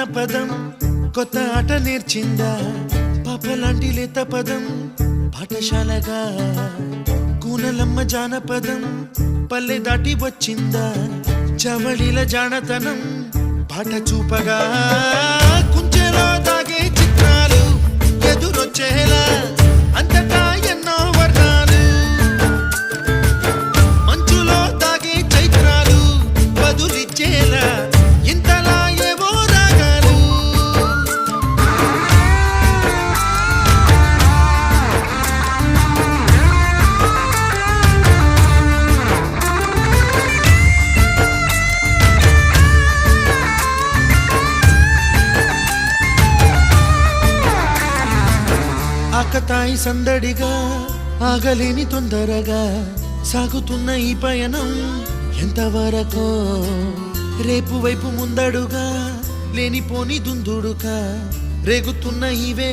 జానపదం కొత్త ఆట నేర్చిందా పాపలాంటి లేత పదం పాఠశాలగా కూనలమ్మ జానపదం పల్లె దాటి వచ్చిందా చవళిల జానతనం పాట చూపగా కుంచెలో దాగే చిత్రాలు ఎదురొచ్చేలా అంతటా ఎన్నో వర్ణాలు మంచులో దాగే చైత్రాలు బదులిచ్చేలా ఇంతలా ఏవో రాగాలు ఆకతాయి సందడిగా ఆగలేని తొందరగా సాగుతున్న ఈ పయనం ఎంతవరకో రేపు వైపు ముందడుగా లేనిపోని దుందుడుగా రేగుతున్న ఇవే